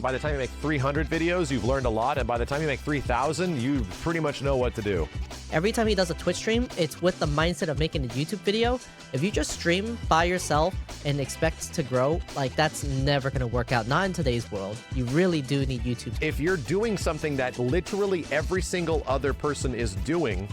By the time you make 300 videos, you've learned a lot, and by the time you make 3,000, you pretty much know what to do. Every time he does a Twitch stream, it's with the mindset of making a YouTube video. If you just stream by yourself and expect to grow, like, that's never going to work out. Not in today's world. You really do need YouTube. If you're doing something that literally every single other person is doing,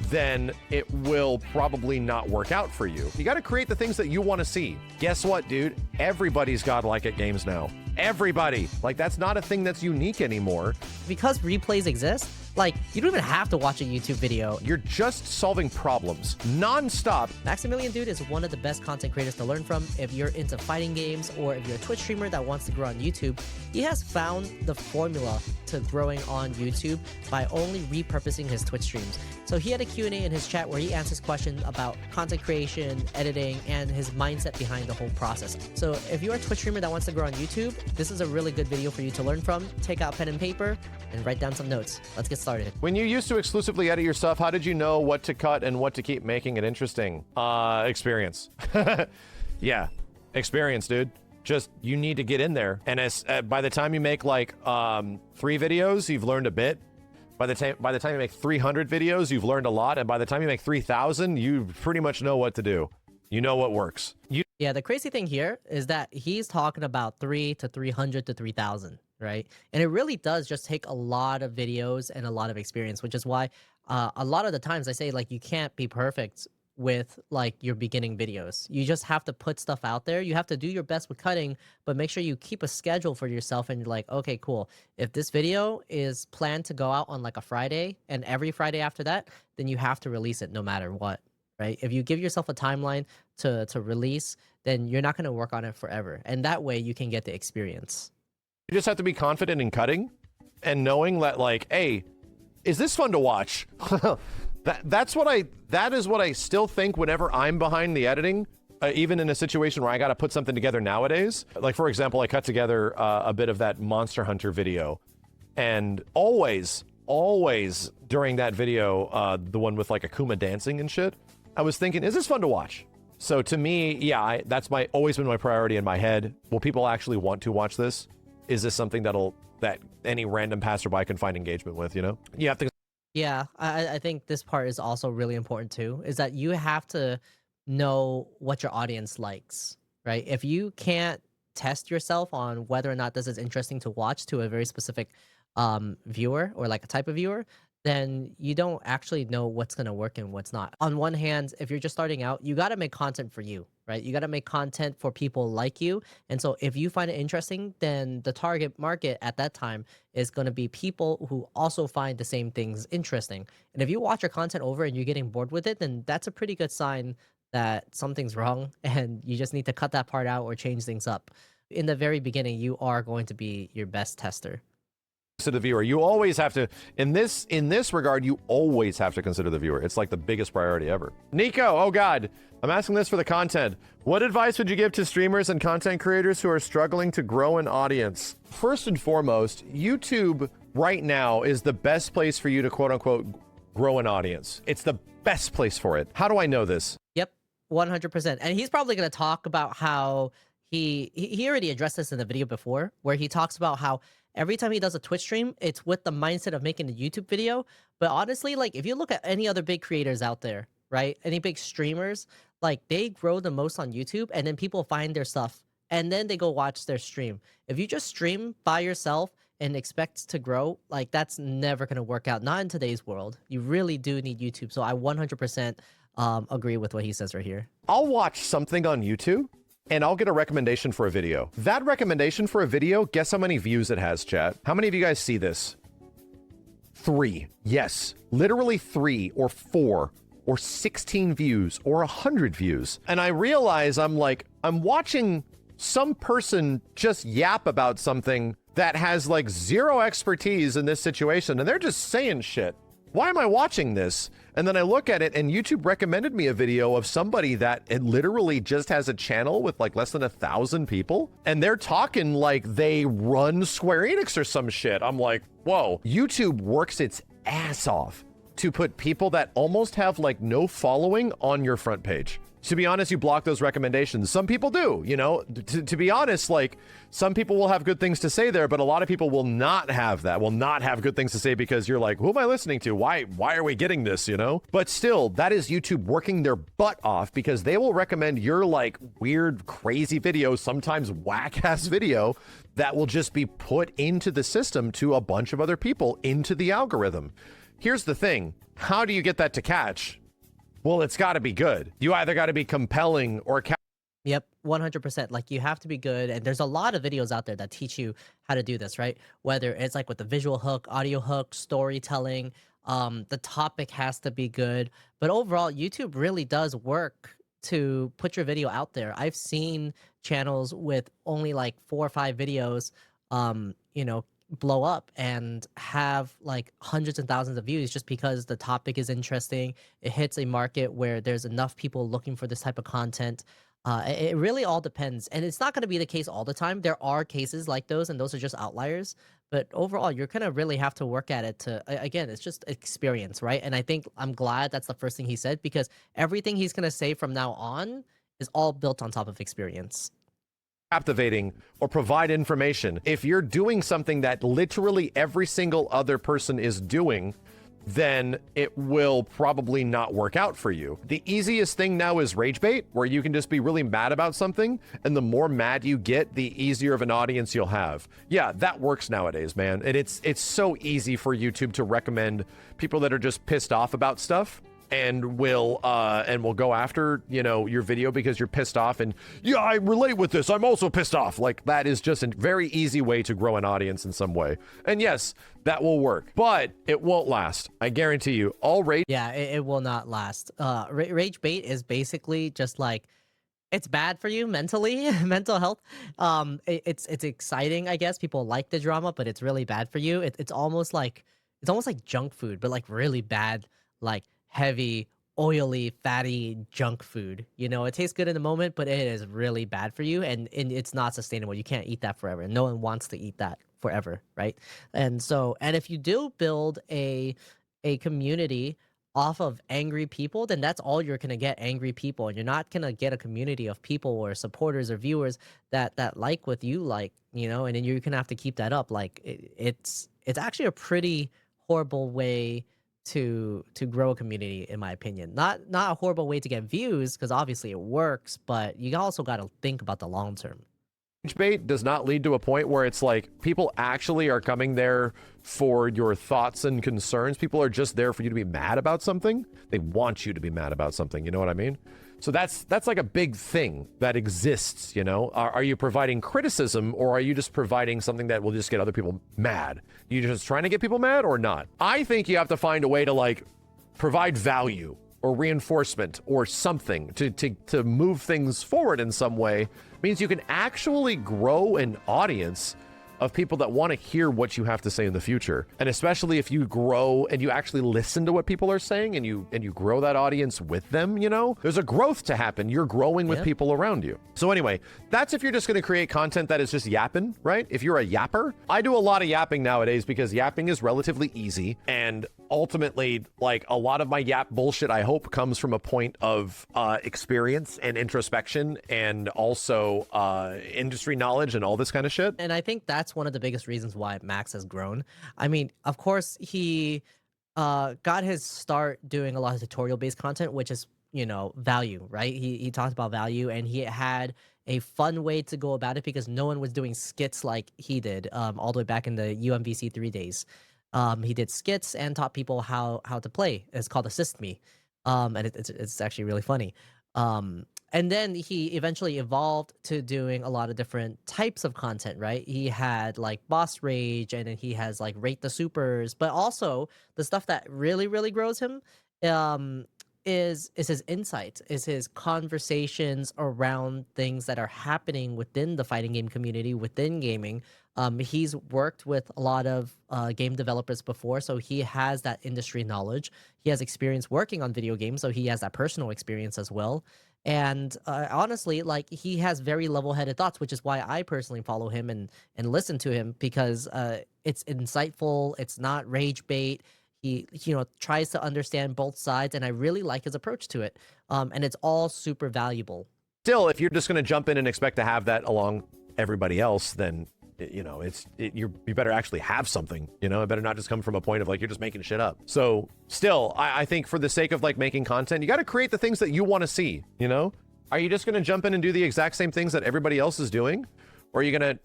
then it will probably not work out for you. You got to create the things that you want to see. Guess what, dude? Everybody's godlike at games now. Everybody. Like, that's not a thing that's unique anymore. Because replays exist, like, you don't even have to watch a YouTube video. You're just solving problems non-stop. Maximilian Dood is one of the best content creators to learn from. If you're into fighting games or if you're a Twitch streamer that wants to grow on YouTube, he has found the formula to growing on YouTube by only repurposing his Twitch streams. So he had a Q&A in his chat where he answers questions about content creation, editing, and his mindset behind the whole process. So if you're a Twitch streamer that wants to grow on YouTube, this is a really good video for you to learn from. Take out pen and paper and write down some notes. Let's get started. When you used to exclusively edit your stuff, how did you know what to cut and what to keep making it interesting? Experience. Yeah, experience, dude. Just, you need to get in there. And as by the time you make like 3 videos, you've learned a bit. By the time you make 300 videos, you've learned a lot. And by the time you make 3,000, you pretty much know what to do. You know what works. Yeah, the crazy thing here is that he's talking about 3 to 300 to 3,000, right? And it really does just take a lot of videos and a lot of experience, which is why a lot of the times I say, like, you can't be perfect with like your beginning videos. You just have to put stuff out there. You have to do your best with cutting, but make sure you keep a schedule for yourself and you're like, okay, cool. If this video is planned to go out on like a Friday and every Friday after that, then you have to release it no matter what, right? If you give yourself a timeline to release, then you're not going to work on it forever. And that way you can get the experience. You just have to be confident in cutting and knowing that, like, hey, is this fun to watch? That is what I still think whenever I'm behind the editing, even in a situation where I got to put something together nowadays. Like, for example, I cut together a bit of that Monster Hunter video, and always during that video, the one with like Akuma dancing and shit, I was thinking, is this fun to watch? So to me, yeah, that's always been my priority in my head. Will people actually want to watch this? Is this something that any random passerby can find engagement with, you know? You have to. Yeah, I think this part is also really important too, is that you have to know what your audience likes, right? If you can't test yourself on whether or not this is interesting to watch to a very specific viewer or like a type of viewer, then you don't actually know what's going to work and what's not. On one hand, if you're just starting out, you got to make content for you, right? You got to make content for people like you. And so if you find it interesting, then the target market at that time is going to be people who also find the same things interesting. And if you watch your content over and you're getting bored with it, then that's a pretty good sign that something's wrong and you just need to cut that part out or change things up. In the very beginning, you are going to be your best tester. To the viewer, you always have to, in this regard, you always have to consider the viewer. It's like the biggest priority ever. Nico, oh god, I'm asking this for the content. What advice would you give to streamers and content creators who are struggling to grow an audience? First and foremost, YouTube right now is the best place for you to quote unquote grow an audience. It's the best place for it. How do I know this? Yep, 100%. And he's probably going to talk about how he already addressed this in the video before, where he talks about how every time he does a Twitch stream, it's with the mindset of making a YouTube video. But honestly, like, if you look at any other big creators out there, right? Any big streamers, like, they grow the most on YouTube and then people find their stuff and then they go watch their stream. If you just stream by yourself and expect to grow, like, that's never going to work out. Not in today's world. You really do need YouTube. So I 100% agree with what he says right here. I'll watch something on YouTube and I'll get a recommendation for a video. That recommendation for a video, guess how many views it has, chat? How many of you guys see this? 3. Yes, literally 3 or 4 or 16 views or 100 views. And I realize I'm watching some person just yap about something that has like 0 expertise in this situation, and they're just saying shit. Why am I watching this? And then I look at it and YouTube recommended me a video of somebody that it literally just has a channel with like less than 1,000 people. And they're talking like they run Square Enix or some shit. I'm like, whoa, YouTube works its ass off to put people that almost have like no following on your front page. To be honest, you block those recommendations. Some people do, you know, to be honest, like some people will have good things to say there, but a lot of people will not have that, will not have good things to say because you're like, who am I listening to? Why are we getting this, you know? But still, that is YouTube working their butt off because they will recommend your like weird, crazy video, sometimes whack ass video that will just be put into the system to a bunch of other people into the algorithm. Here's the thing. How do you get that to catch? Well, it's got to be good. You either got to be compelling or Yep, 100%. Like you have to be good, and there's a lot of videos out there that teach you how to do this, right? Whether it's like with the visual hook, audio hook, storytelling, the topic has to be good. But overall, YouTube really does work to put your video out there. I've seen channels with only like 4 or 5 videos, you know, blow up and have like hundreds and thousands of views just because the topic is interesting. It hits a market where there's enough people looking for this type of content. It really all depends, and it's not going to be the case all the time. There are cases like those, and those are just outliers. But overall, you're gonna really have to work at it to, again, it's just experience, right? And I think I'm glad that's the first thing he said, because everything he's gonna say from now on is all built on top of experience. Captivating or provide information. If you're doing something that literally every single other person is doing, then it will probably not work out for you. The easiest thing now is rage bait, where you can just be really mad about something, and the more mad you get, the easier of an audience you'll have. Yeah, that works nowadays, man. And it's so easy for YouTube to recommend people that are just pissed off about stuff and will go after, you know, your video because you're pissed off, and yeah, I relate with this, I'm also pissed off. Like, that is just a very easy way to grow an audience in some way. And yes, that will work, but it won't last. I guarantee you. All rage. Yeah, it will not last. Rage bait is basically just like, it's bad for you mentally, mental health. It's exciting, I guess. People like the drama, but it's really bad for you. It's almost like junk food, but like really bad, like heavy, oily, fatty junk food. You know, it tastes good in the moment, but it is really bad for you, and it's not sustainable. You can't eat that forever, and no one wants to eat that forever, right? And so, and if you do build a community off of angry people, then that's all you're gonna get, angry people, and you're not gonna get a community of people or supporters or viewers that like what you like, you know. And then you're gonna have to keep that up. Like it's actually a pretty horrible way to grow a community, in my opinion. Not a horrible way to get views, because obviously it works, but you also got to think about the long term. Bait does not lead to a point where it's like people actually are coming there for your thoughts and concerns. People are just there for you to be mad about something. They want you to be mad about something. You know what I mean? So that's like a big thing that exists, you know? Are you providing criticism, or are you just providing something that will just get other people mad? You just trying to get people mad or not? I think you have to find a way to like provide value or reinforcement or something to move things forward in some way. Means you can actually grow an audience of people that want to hear what you have to say in the future. And especially if you grow and you actually listen to what people are saying, and you grow that audience with them, you know, there's a growth to happen. You're growing with people around you. So anyway, that's if you're just going to create content that is just yapping, right? If you're a yapper, I do a lot of yapping nowadays because yapping is relatively easy. And ultimately, like, a lot of my yap bullshit, I hope, comes from a point of experience and introspection, and also industry knowledge and all this kind of shit. And I think that's one of the biggest reasons why Max has grown. I mean, of course, he got his start doing a lot of tutorial-based content, which is, you know, value, right? He talked about value, and he had a fun way to go about it because no one was doing skits like he did all the way back in the UMVC 3 days. He did skits and taught people how to play. It's called Assist Me, and it's actually really funny. And then he eventually evolved to doing a lot of different types of content, right? He had like Boss Rage, and then he has like Rate the Supers, but also the stuff that really, really grows him is his insight, is his conversations around things that are happening within the fighting game community, within gaming. He's worked with a lot of game developers before, so he has that industry knowledge. He has experience working on video games, so he has that personal experience as well. And honestly, like, he has very level-headed thoughts, which is why I personally follow him and listen to him, because it's insightful. It's not rage bait. He tries to understand both sides, and I really like his approach to it. And it's all super valuable. Still, if you're just going to jump in and expect to have that along everybody else, then you better actually have something. It better not just come from a point of like you're just making shit up. So still, I think for the sake of like making content, you got to create the things that you want to see. Are you just going to jump in and do the exact same things that everybody else is doing, or are you going to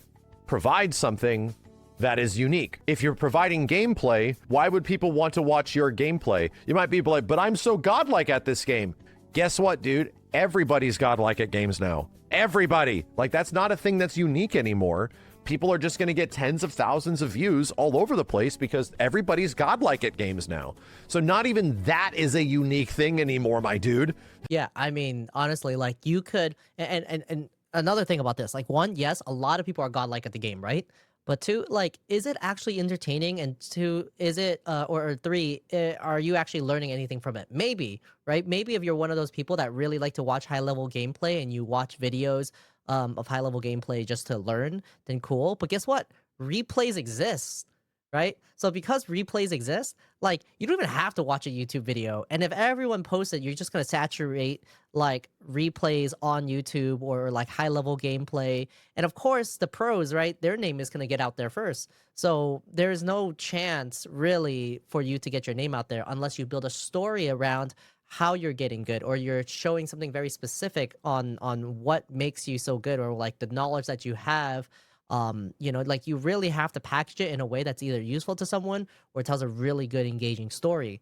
provide something that is unique? If you're providing gameplay, why would people want to watch your gameplay? You might be like, but I'm so godlike at this game. Guess what, dude? Everybody's godlike at games now. Everybody. Like, that's not a thing that's unique anymore. People are just going to get tens of thousands of views all over the place because everybody's godlike at games now. So not even that is a unique thing anymore, my dude. Yeah, I mean, honestly, like you could, and another thing about this, like one, yes, a lot of people are godlike at the game, right? But two, like, is it actually entertaining? And two, is it, or three, are you actually learning anything from it? Maybe, right? Maybe if you're one of those people that really like to watch high-level gameplay and you watch videos of high-level gameplay just to learn, then cool. But guess what? Replays exist, right? So because replays exist, like, you don't even have to watch a YouTube video. And if everyone posts it, you're just going to saturate like replays on YouTube or like high level gameplay. And of course, the pros, right? Their name is going to get out there first. So there's no chance really for you to get your name out there unless you build a story around how you're getting good, or you're showing something very specific on what makes you so good, or like the knowledge that you have. Like you really have to package it in a way that's either useful to someone or tells a really good engaging story.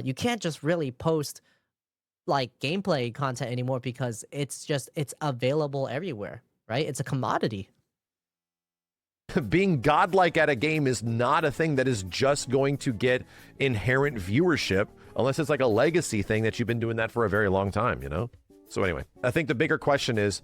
You can't just really post like gameplay content anymore because it's available everywhere, right? It's a commodity. Being godlike at a game is not a thing that is just going to get inherent viewership unless it's like a legacy thing that you've been doing that for a very long time, So anyway, I think the bigger question is,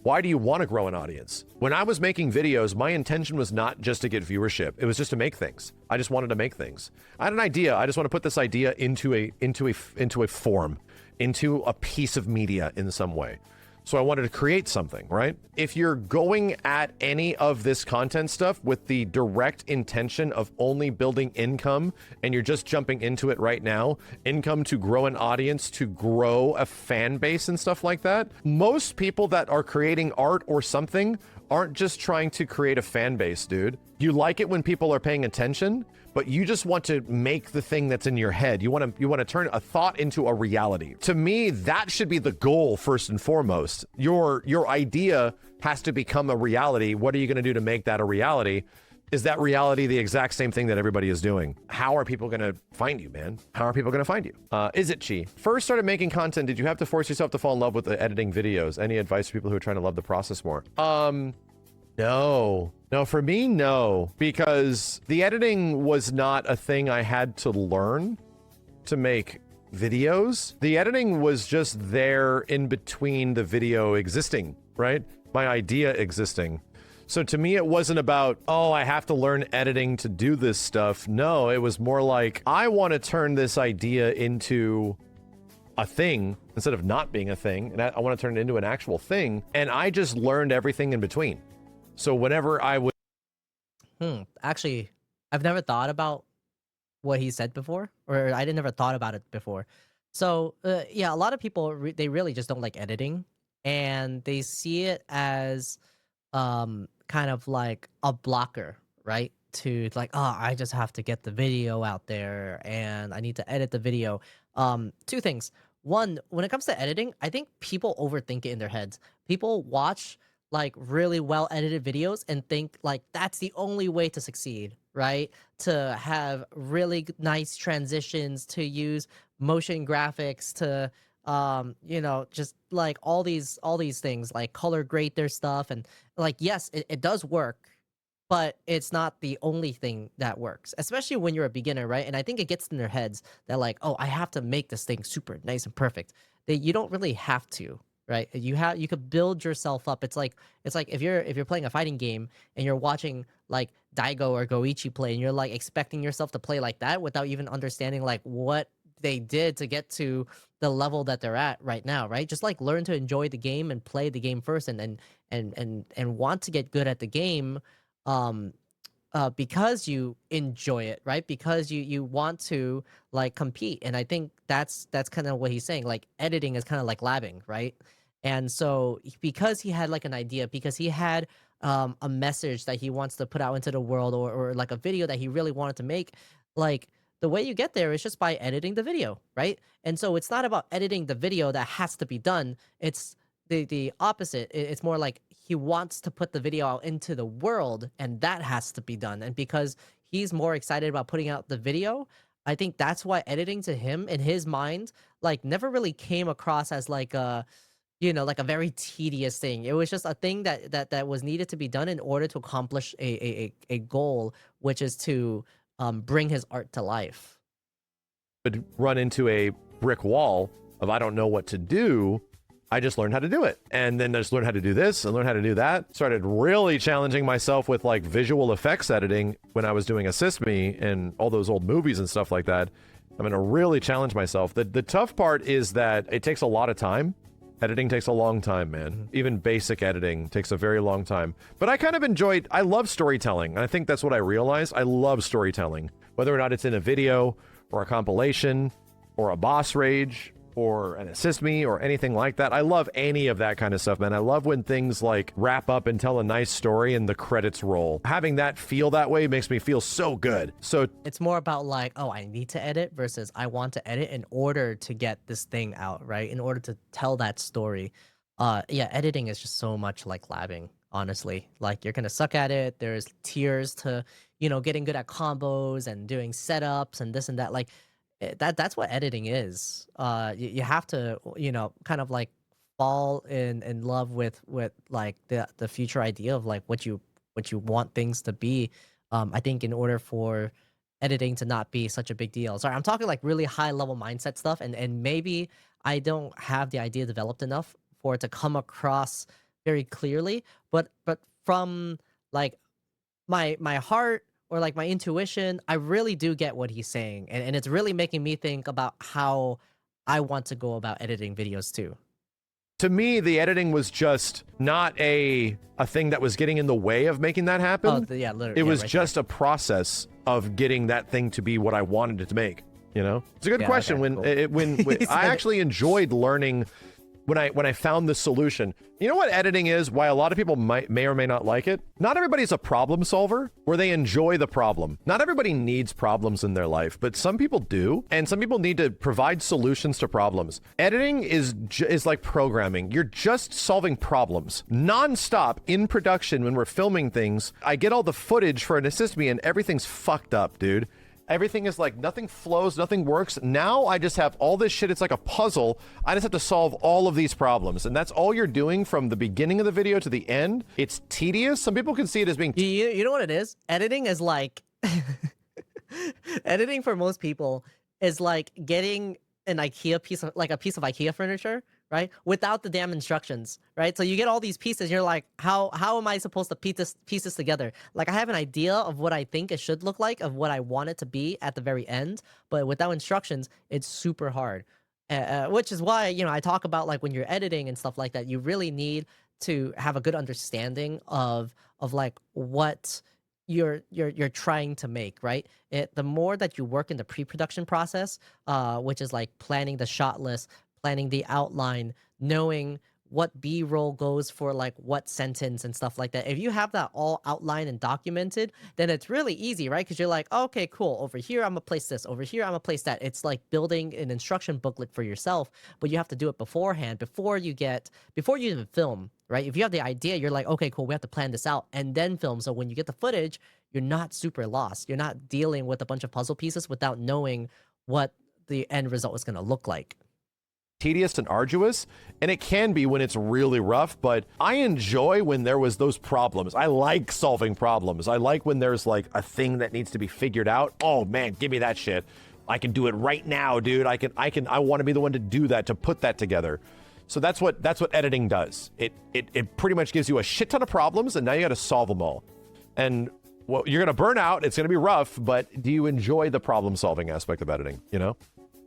why do you want to grow an audience? When I was making videos, my intention was not just to get viewership. It was just to make things. I just wanted to make things. I had an idea. I just want to put this idea into a form, into a piece of media in some way. So I wanted to create something, right? If you're going at any of this content stuff with the direct intention of only building income and you're just jumping into it right now, income to grow an audience, to grow a fan base and stuff like that, most people that are creating art or something aren't just trying to create a fan base, dude. You like it when people are paying attention, but you just want to make the thing that's in your head. You want to turn a thought into a reality. To me, that should be the goal first and foremost. Your idea has to become a reality. What are you going to do to make that a reality? Is that reality the exact same thing that everybody is doing? How are people going to find you, man? How are people going to find you? Is it Chi? First started making content, did you have to force yourself to fall in love with the editing videos? Any advice for people who are trying to love the process more? No, for me, no, because the editing was not a thing I had to learn to make videos. The editing was just there in between the video existing, right? My idea existing. So to me, it wasn't about, oh, I have to learn editing to do this stuff. No, it was more like, I want to turn this idea into a thing instead of not being a thing. And I want to turn it into an actual thing. And I just learned everything in between. So whenever I would... Actually, I've never thought about what he said before, or I never thought about it before. So yeah, a lot of people, they really just don't like editing, and they see it as kind of like a blocker, right? To like, oh, I just have to get the video out there and I need to edit the video. Two things. One, when it comes to editing, I think people overthink it in their heads. People watch like really well edited videos and think like that's the only way to succeed, right? To have really nice transitions, to use motion graphics, to just like all these things, like color grade their stuff. And like, yes, it does work, but it's not the only thing that works, especially when you're a beginner, right? And I think it gets in their heads that like, oh, I have to make this thing super nice and perfect. That you don't really have to, right? You could build yourself up. It's like if you're playing a fighting game and you're watching like Daigo or Goichi play, and you're like expecting yourself to play like that without even understanding like what they did to get to the level that they're at right now, right? Just like learn to enjoy the game and play the game first, and want to get good at the game. because you enjoy it, right? Because you want to like compete. And I think that's kind of what he's saying. Like editing is kind of like labbing, right? And so because he had like an idea, because he had a message that he wants to put out into the world, or like a video that he really wanted to make, like the way you get there is just by editing the video, right? And so it's not about editing the video that has to be done. It's the opposite. It's more like he wants to put the video out into the world, and that has to be done. And because he's more excited about putting out the video, I think that's why editing to him in his mind like never really came across as like a, you know, like a very tedious thing. It was just a thing that was needed to be done in order to accomplish a goal, which is to bring his art to life. Would run into a brick wall of I don't know what to do. I just learned how to do it. And then I just learned how to do this and learned how to do that. Started really challenging myself with like visual effects editing when I was doing Assist Me and all those old movies and stuff like that. I'm going to really challenge myself. The tough part is that it takes a lot of time. Editing takes a long time, man. Even basic editing takes a very long time. But I kind of I love storytelling. And I think that's what I realized. I love storytelling. Whether or not it's in a video or a compilation or a boss rage or an Assist Me or anything like that. I love any of that kind of stuff, man. I love when things like wrap up and tell a nice story and the credits roll. Having that feel that way makes me feel so good. So it's more about like, oh, I need to edit versus I want to edit in order to get this thing out, right? In order to tell that story. Yeah, editing is just so much like labbing, honestly. Like you're gonna suck at it. There's tiers to, you know, getting good at combos and doing setups and this and that. Like that's what editing is. You have to, you know, kind of like fall in love with like the future idea of like what you want things to be. I think in order for editing to not be such a big deal. Sorry, I'm talking like really high level mindset stuff, and maybe I don't have the idea developed enough for it to come across very clearly. But from like my heart, or like my intuition, I really do get what he's saying. And it's really making me think about how I want to go about editing videos too. to me, the editing was just not a thing that was getting in the way of making that happen. Oh, yeah, literally. It was right just a process of getting that thing to be what I wanted it to make. You know, it's a good question. Okay, When I actually enjoyed learning when I found the solution. You know what editing is? Why a lot of people may or may not like it? Not everybody's a problem solver where they enjoy the problem. Not everybody needs problems in their life, but some people do, and some people need to provide solutions to problems. Editing is like programming. You're just solving problems nonstop in production. When we're filming things, I get all the footage for an Assist Me and everything's fucked up, dude. Everything is like, nothing flows, nothing works. Now I just have all this shit. It's like a puzzle. I just have to solve all of these problems. And that's all you're doing from the beginning of the video to the end. It's tedious. Some people can see it as being... You know what it is? Editing is like... Editing for most people is like getting an IKEA piece of... like a piece of IKEA furniture, right? Without the damn instructions, right? So you get all these pieces, you're like, how am I supposed to piece this together? Like, I have an idea of what I think it should look like, of what I want it to be at the very end, but without instructions, it's super hard. Which is why, you know, I talk about like when you're editing and stuff like that, you really need to have a good understanding of like what you're trying to make, right? The more that you work in the pre-production process, which is like planning the shot list, planning the outline, knowing what B-roll goes for like what sentence and stuff like that. If you have that all outlined and documented, then it's really easy, right? Because you're like, oh, okay, cool. Over here, I'm gonna place this. Over here, I'm gonna place that. It's like building an instruction booklet for yourself, but you have to do it beforehand, before you even film, right? If you have the idea, you're like, okay, cool, we have to plan this out and then film. So when you get the footage, you're not super lost. You're not dealing with a bunch of puzzle pieces without knowing what the end result is gonna look like. Tedious and arduous, and it can be when it's really rough, but I enjoy when there was those problems. I like solving problems. I like when there's like a thing that needs to be figured out. Oh man, give me that shit. I can do it right now, dude. I want to be the one to do that, to put that together. So that's what editing does. It pretty much gives you a shit ton of problems, and now you got to solve them all. And well, you're gonna burn out. It's gonna be rough, but do you enjoy the problem solving aspect of editing? You know?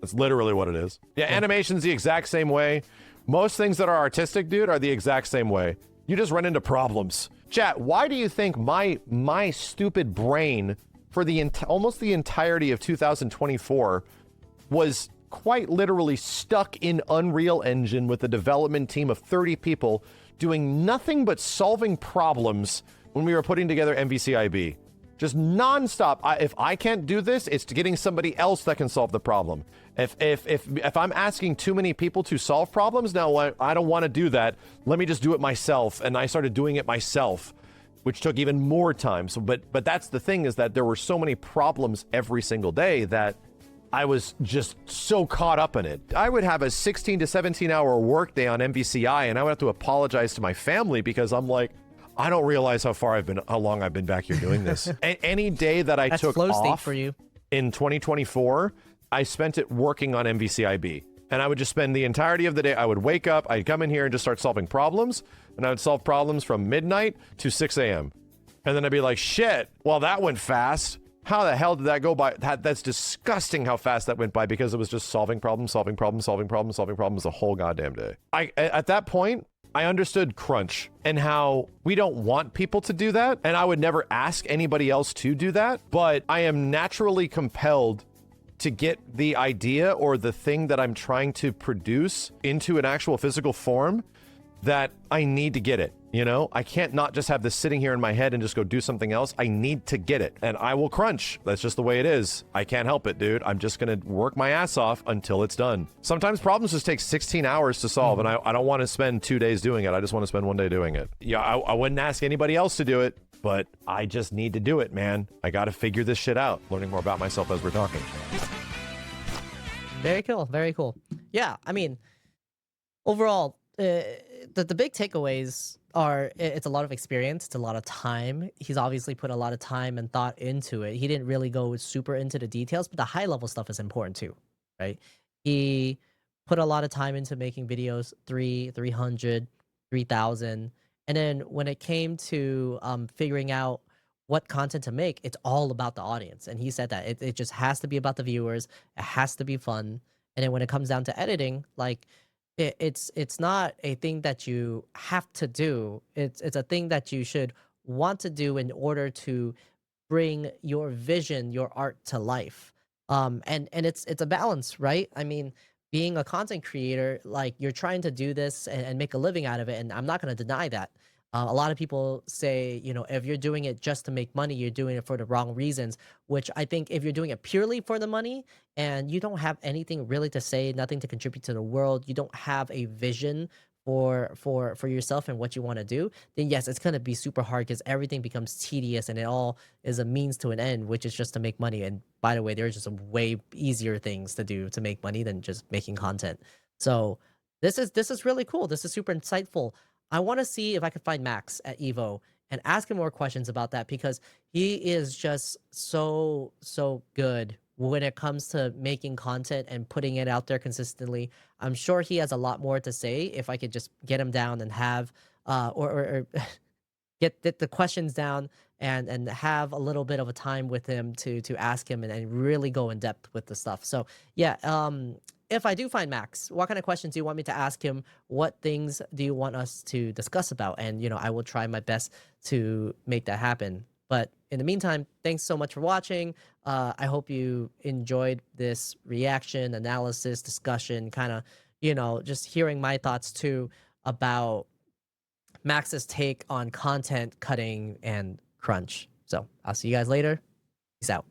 That's literally what it is. Yeah, animation's the exact same way. Most things that are artistic, dude, are the exact same way. You just run into problems. Chat, why do you think my stupid brain for the almost the entirety of 2024 was quite literally stuck in Unreal Engine with a development team of 30 people doing nothing but solving problems when we were putting together MVCIB? Just nonstop. If I can't do this, it's getting somebody else that can solve the problem. If I'm asking too many people to solve problems, now I don't want to do that. Let me just do it myself. And I started doing it myself, which took even more time. So, but that's the thing, is that there were so many problems every single day that I was just so caught up in it. I would have a 16 to 17 hour workday on MVCI, and I would have to apologize to my family because I'm like, I don't realize how long I've been back here doing this. Any day that I took off for you in 2024, I spent it working on MVCIB. And I would just spend the entirety of the day. I would wake up, I'd come in here and just start solving problems. And I would solve problems from midnight to 6 a.m. And then I'd be like, shit, well, that went fast. How the hell did that go by? That's disgusting how fast that went by, because it was just solving problems the whole goddamn day. At that point, I understood crunch and how we don't want people to do that. And I would never ask anybody else to do that. But I am naturally compelled to get the idea or the thing that I'm trying to produce into an actual physical form, that I need to get it. You know, I can't not just have this sitting here in my head and just go do something else. I need to get it, and I will crunch. That's just the way it is. I can't help it, dude. I'm just gonna work my ass off until it's done. Sometimes problems just take 16 hours to solve, and I don't want to spend 2 days doing it. I just want to spend 1 day doing it. Yeah, I wouldn't ask anybody else to do it, but I just need to do it, man. I got to figure this shit out. Learning more about myself as we're talking. Very cool. Very cool. Yeah, I mean, overall, the big takeaways are it's a lot of experience, it's a lot of time. He's obviously put a lot of time and thought into it. He didn't really go super into the details, but the high level stuff is important too, right? He put a lot of time into making videos, 300, 3,000. And then when it came to figuring out what content to make, it's all about the audience. And he said that it just has to be about the viewers. It has to be fun. And then when it comes down to editing, like, it's not a thing that you have to do. It's a thing that you should want to do in order to bring your vision, your art to life. And it's a balance, right? I mean, being a content creator, like, you're trying to do this and make a living out of it, and I'm not going to deny that. A lot of people say, you know, if you're doing it just to make money, you're doing it for the wrong reasons, which I think if you're doing it purely for the money and you don't have anything really to say, nothing to contribute to the world, you don't have a vision for yourself and what you want to do, then yes, it's going to be super hard, because everything becomes tedious and it all is a means to an end, which is just to make money. And by the way, there's just some way easier things to do to make money than just making content. So this is really cool. This is super insightful. I want to see if I can find Max at Evo and ask him more questions about that, because he is just so good when it comes to making content and putting it out there consistently. I'm sure he has a lot more to say if I could just get him down and have or get the questions down and have a little bit of a time with him to ask him and really go in depth with the stuff. So yeah, if I do find Max, what kind of questions do you want me to ask him? What things do you want us to discuss about? And, you know, I will try my best to make that happen. But in the meantime, thanks so much for watching. I hope you enjoyed this reaction, analysis, discussion, kind of, you know, just hearing my thoughts too about Max's take on content cutting and crunch. So I'll see you guys later. Peace out.